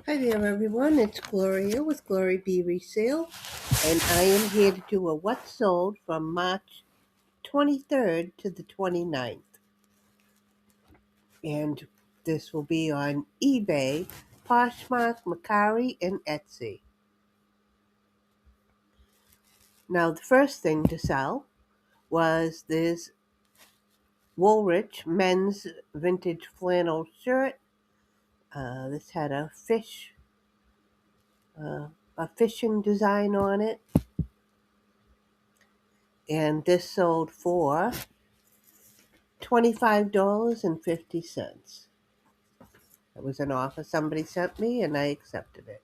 Hi there, everyone. It's Gloria with Glory Bee Resale, and I am here to do a What Sold from March 23rd to the 29th. And this will be on eBay, Poshmark, Mercari, and Etsy. Now, the first thing to sell was this Woolrich men's vintage flannel shirt. This had uh, a fishing design on it, and this sold for $25.50. It was an offer somebody sent me, and I accepted it.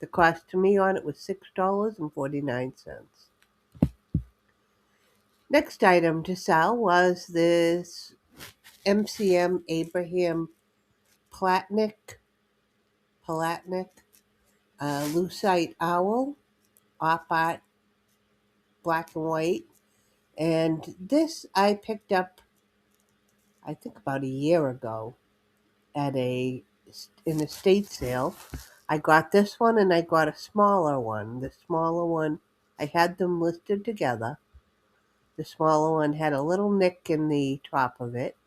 The cost to me on it was $6.49. Next item to sell was this MCM Abraham Palatnik, Lucite Owl, op art, black and white. And this I picked up, I think about a year ago, at an estate sale. I got this one and I got a smaller one. The smaller one, I had them listed together. The smaller one had a little nick in the top of it.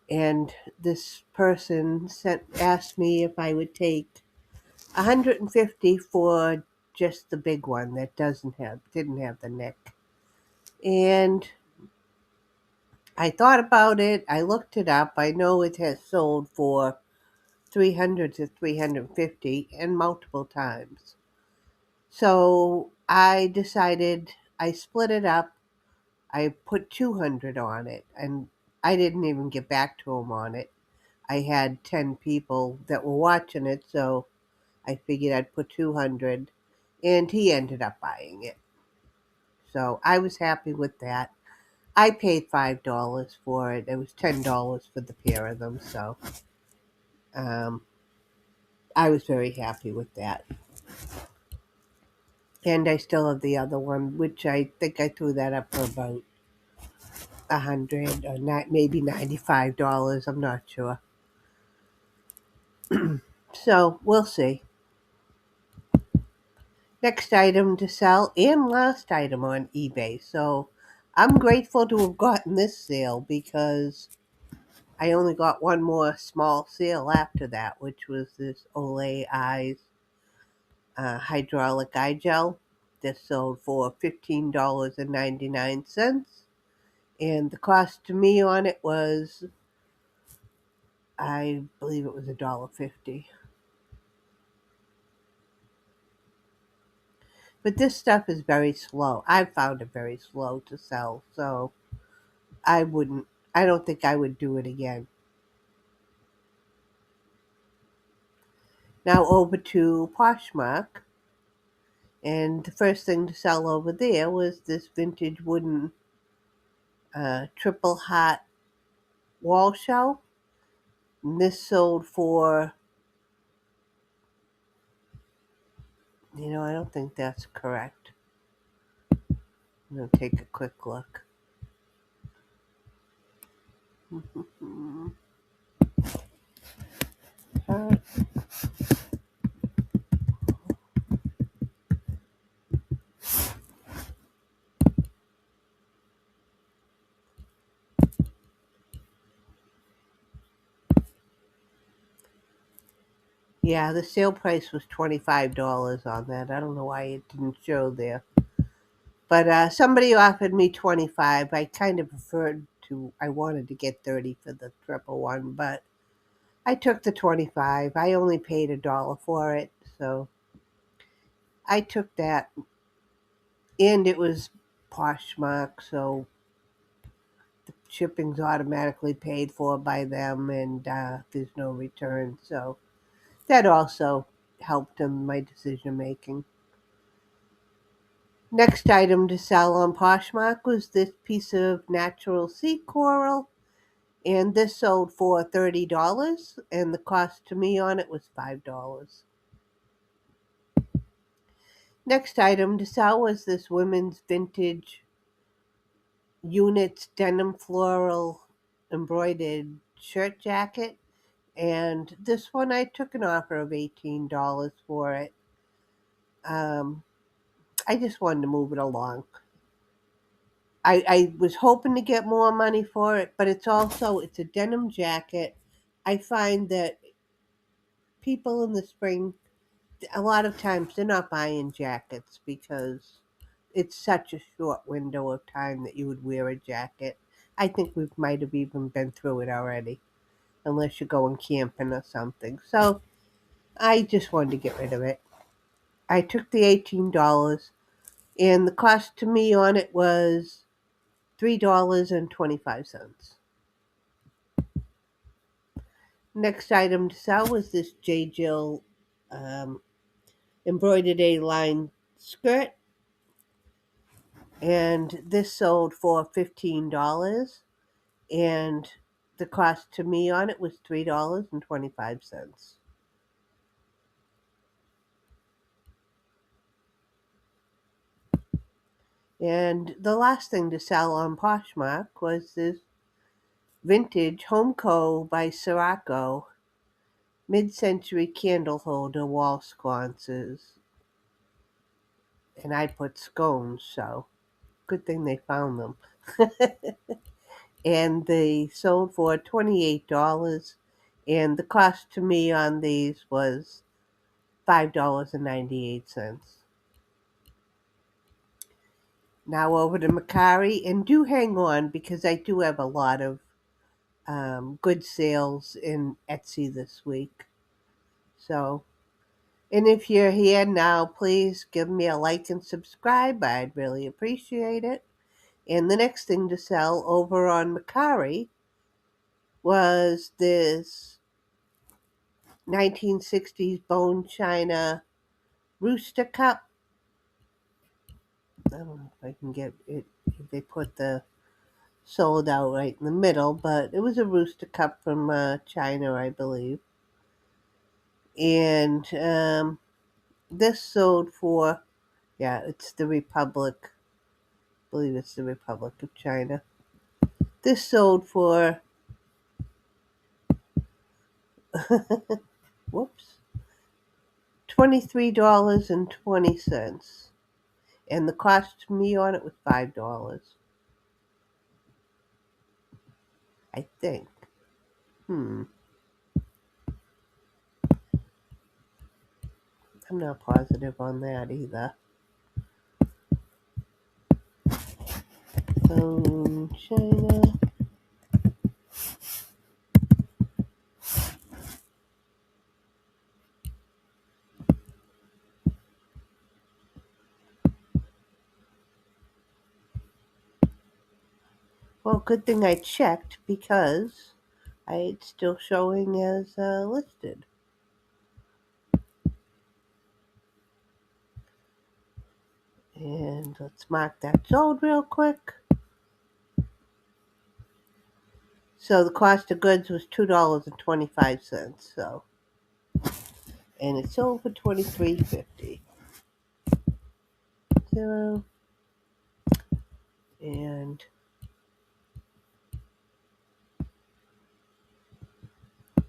And this person asked me if I would take 150 for just the big one that didn't have the nick. And I thought about it. I looked it up. I know it has sold for 300 to 350 and multiple times. So I decided I split it up. I put 200 on it, and I didn't even get back to him on it. I had 10 people that were watching it, so I figured I'd put 200, and he ended up buying it. So I was happy with that. I paid $5 for it. It was $10 for the pair of them, so um, I was very happy with that. And I still have the other one, which I think I threw that up for about 100 or not, maybe $95. I'm not sure. So we'll see. Next item to sell and last item on eBay. So I'm grateful to have gotten this sale because I only got one more small sale after that, which was this Olay Eyes hydraulic eye gel. This sold for $15.99. And the cost to me on it was, I believe it was $1.50. But this stuff is very slow. I've found it very slow to sell, so I wouldn't, I don't think I would do it again. Now over to Poshmark, and the first thing to sell over there was this vintage wooden triple heart wall shelf. And this sold for, I don't think that's correct. I'm going to take a quick look. Uh, Yeah, the sale price was $25 on that. I don't know why it didn't show there. But somebody offered me 25. I kind of preferred I wanted to get 30 for the triple one, but I took the 25. I only paid $1 for it, so I took that. And it was Poshmark, so the shipping's automatically paid for by them, and there's no return. So that also helped in my decision making. Next item to sell on Poshmark was this piece of natural sea coral, and this sold for $30, and the cost to me on it was $5. Next item to sell was this women's vintage units denim floral embroidered shirt jacket, And this one I took an offer of $18 for it. Um, I just wanted to move it along. I was hoping to get more money for it, but it's a denim jacket. I find that people in the spring, a lot of times they're not buying jackets because it's such a short window of time that you would wear a jacket. I think we might have even been through it already, unless you're going camping or something. So I just wanted to get rid of it. I took the $18, and the cost to me on it was $3.25. Next item to sell was this J. Jill um, embroidered A-line skirt, and this sold for $15, and the cost to me on it was $3.25. And the last thing to sell on Poshmark was this vintage Homeco by Sirocco mid-century candle holder wall sconces. And I put scones, so good thing they found them. And they sold for $28, and the cost to me on these was $5.98. Now over to Mercari, and do hang on because I do have a lot of good sales in Etsy this week. So, and if you're here now, please give me a like and subscribe. I'd really appreciate it. And the next thing to sell over on Mercari was this 1960s bone china rooster cup. I don't know if I can get it. They put the sold out right in the middle, but it was a rooster cup from China, I believe. And this sold for, yeah, it's the Republic. I believe it's the Republic of China. This sold for, whoops, $23.20. And the cost to me on it was $5, I think. I'm not positive on that either. China. Well, good thing I checked because it's still showing as listed. And let's mark that sold real quick. So the cost of goods was $2.25. So, and it sold for $23.50. Zero.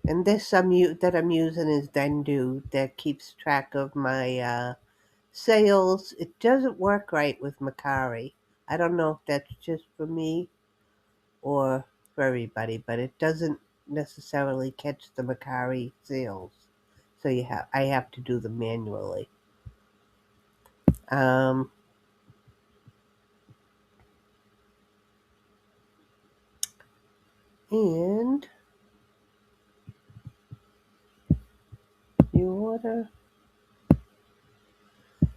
And this that I'm using is Vendu that keeps track of my sales. It doesn't work right with Mercari. I don't know if that's just for me or for everybody, but it doesn't necessarily catch the Mercari sales. So I have to do them manually. Um, and new order.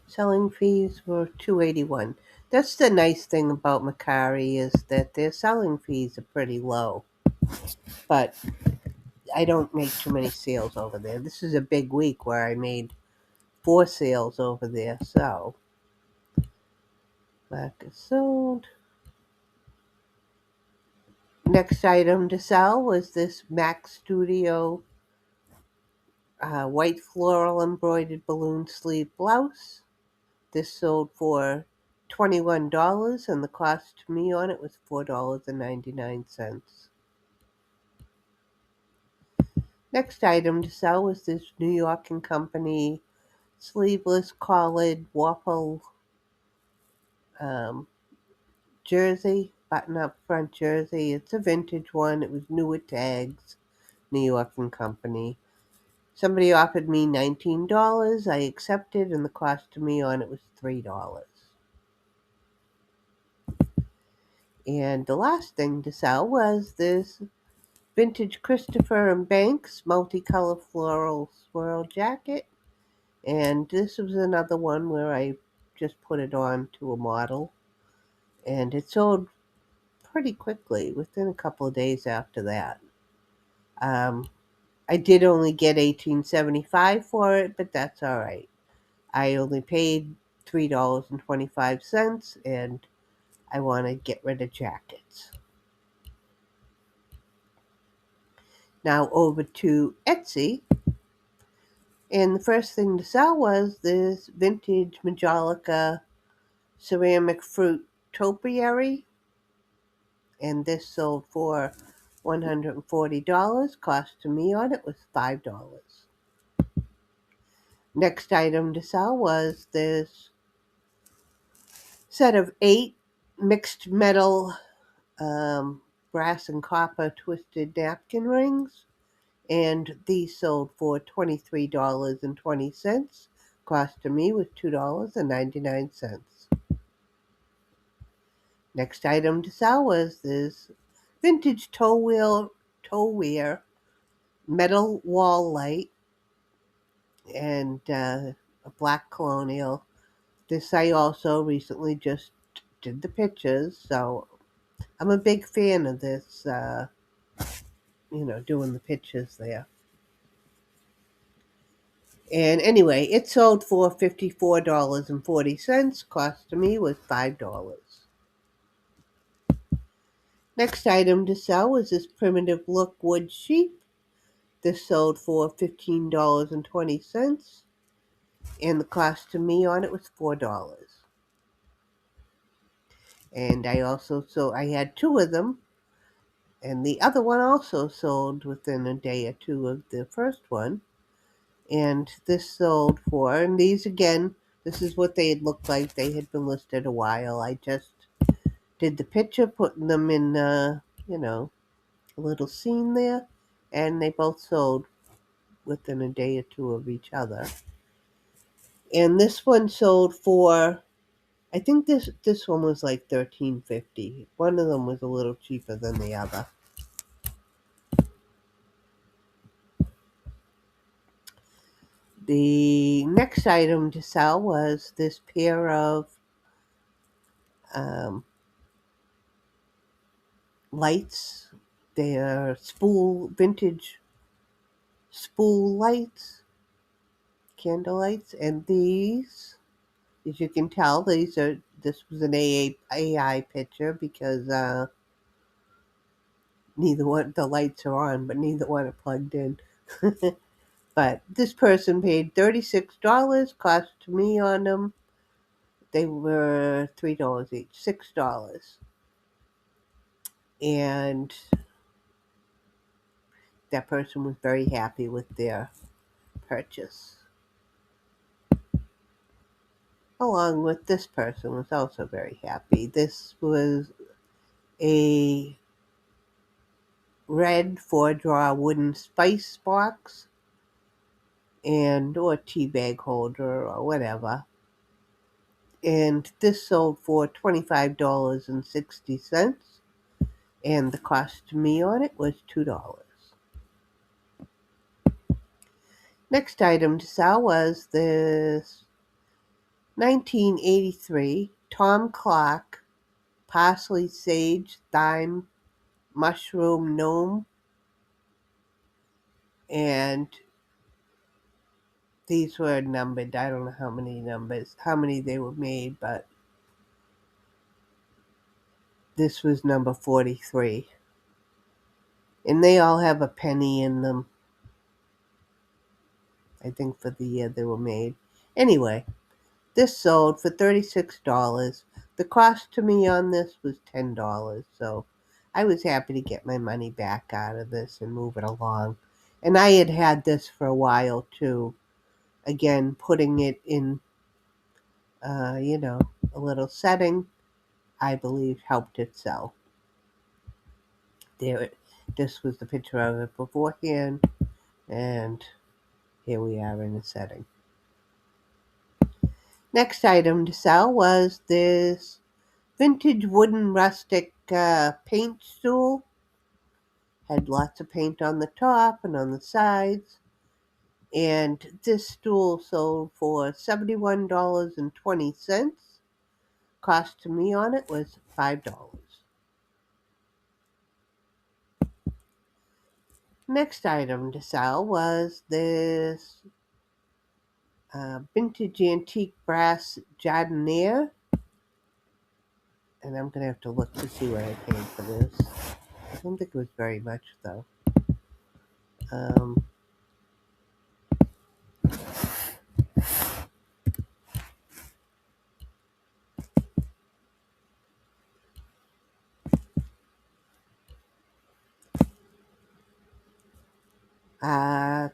Selling fees were $2.81. That's the nice thing about Mercari is that their selling fees are pretty low. But I don't make too many sales over there. This is a big week where I made 4 sales over there. So, market sold. Next item to sell was this Mac Studio white floral embroidered balloon sleeve blouse. This sold for $21, and the cost to me on it was $4.99. Next item to sell was this New York and Company sleeveless collared waffle um, jersey, button-up front jersey. It's a vintage one. It was new with tags, New York and Company. Somebody offered me $19. I accepted, and the cost to me on it was $3. And the last thing to sell was this vintage Christopher and Banks multicolor floral swirl jacket. And this was another one where I just put it on to a model. And it sold pretty quickly, within a couple of days after that. Um, I did only get $18.75 for it, but that's all right. I only paid $3.25, and I want to get rid of jackets. Now over to Etsy, and the first thing to sell was this vintage Majolica ceramic fruit topiary, and this sold for $140. Cost to me on it was $5. Next item to sell was this set of 8 mixed metal brass and copper twisted napkin rings, and these sold for $23.20. Cost to me was $2.99. Next item to sell was this vintage towware metal wall light, and a black colonial. This I also recently just did the pictures, so I'm a big fan of this, doing the pictures there. And anyway, it sold for $54.40. Cost to me was $5. Next item to sell was this primitive look wood sheep. This sold for $15.20, and the cost to me on it was $4. And I had 2 of them, and the other one also sold within a day or two of the first one. And this sold for, and these again, this is what they had looked like. They had been listed a while. I just did the picture, putting them in, a little scene there, and they both sold within a day or two of each other. And this one sold for, I think this one was like $13.50. One of them was a little cheaper than the other. The next item to sell was this pair of um, lights. They are vintage spool lights, candle lights, and these, as you can tell, this was an AI picture because neither one, the lights are on, but neither one are plugged in. But this person paid $36. Cost to me on them, they were $3 each, $6. And that person was very happy with their purchase. Along with this person was also very happy. This was a red 4-drawer wooden spice box or tea bag holder or whatever. And this sold for $25.60, and the cost to me on it was $2. Next item to sell was this 1983 Tom Clark parsley, sage, thyme, mushroom gnome, and these were numbered. I don't know how many they were made, but this was number 43. And they all have a penny in them, I think, for the year they were made. Anyway, this sold for $36. The cost to me on this was $10, so I was happy to get my money back out of this and move it along. And I had had this for a while too. Again, putting it in, a little setting, I believe helped it sell. There, this was the picture of it beforehand, and here we are in the setting. Next item to sell was this vintage wooden rustic paint stool. Had lots of paint on the top and on the sides. And this stool sold for $71.20. Cost to me on it was $5. Next item to sell was this vintage antique brass jardiniere. And I'm going to have to look to see what I paid for this. I don't think it was very much, though. Um,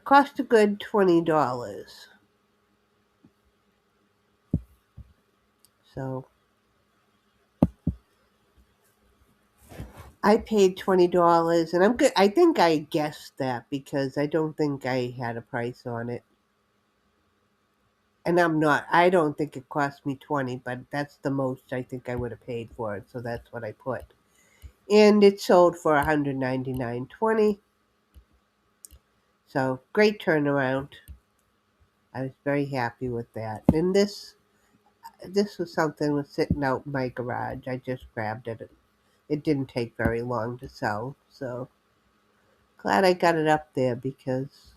Cost a good $20. So I paid $20, and I'm good. I think I guessed that because I don't think I had a price on it. And I'm not. I don't think it cost me 20, but that's the most I think I would have paid for it, so that's what I put. And it sold for $199.20. So great turnaround. I was very happy with that. And this was something that was sitting out in my garage. I just grabbed it. It didn't take very long to sell, so glad I got it up there because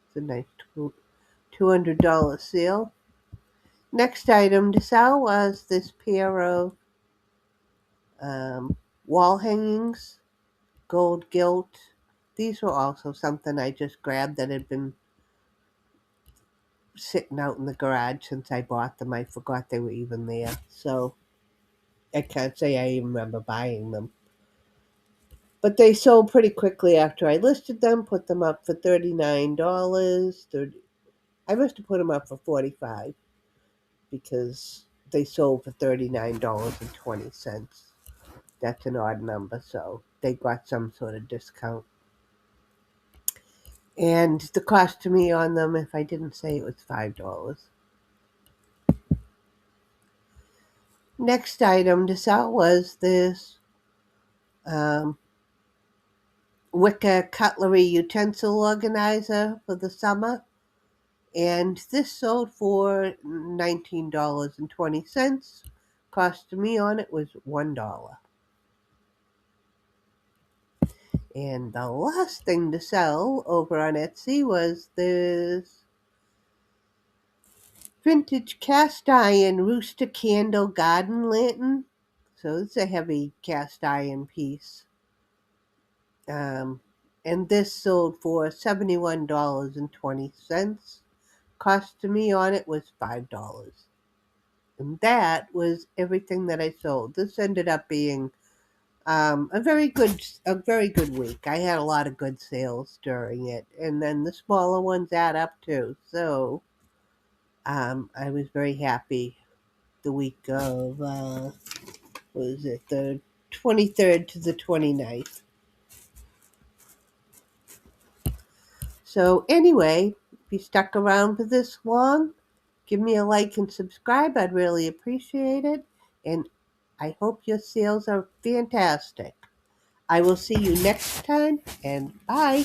it's a nice $200 sale. Next item to sell was this pair of wall hangings, gold gilt. These were also something I just grabbed that had been sitting out in the garage since I bought them. I forgot they were even there, so I can't say I even remember buying them. But they sold pretty quickly after I listed them, put them up for $39. I must have put them up for $45 because they sold for $39.20. That's an odd number, so they got some sort of discount. And the cost to me on them, if I didn't say it, was $5. Next item to sell was this wicker cutlery utensil organizer for the summer. And this sold for $19.20. Cost to me on it was $1. And the last thing to sell over on Etsy was this vintage cast iron rooster candle garden lantern. So it's a heavy cast iron piece. And this sold for $71.20. Cost to me on it was $5. And that was everything that I sold. This ended up being a very good week. I had a lot of good sales during it, and then the smaller ones add up too. So I was very happy the week of what was it, the 23rd to the 29th. So anyway, if you stuck around for this long, give me a like and subscribe. I'd really appreciate it. And I hope your sales are fantastic. I will see you next time, and bye.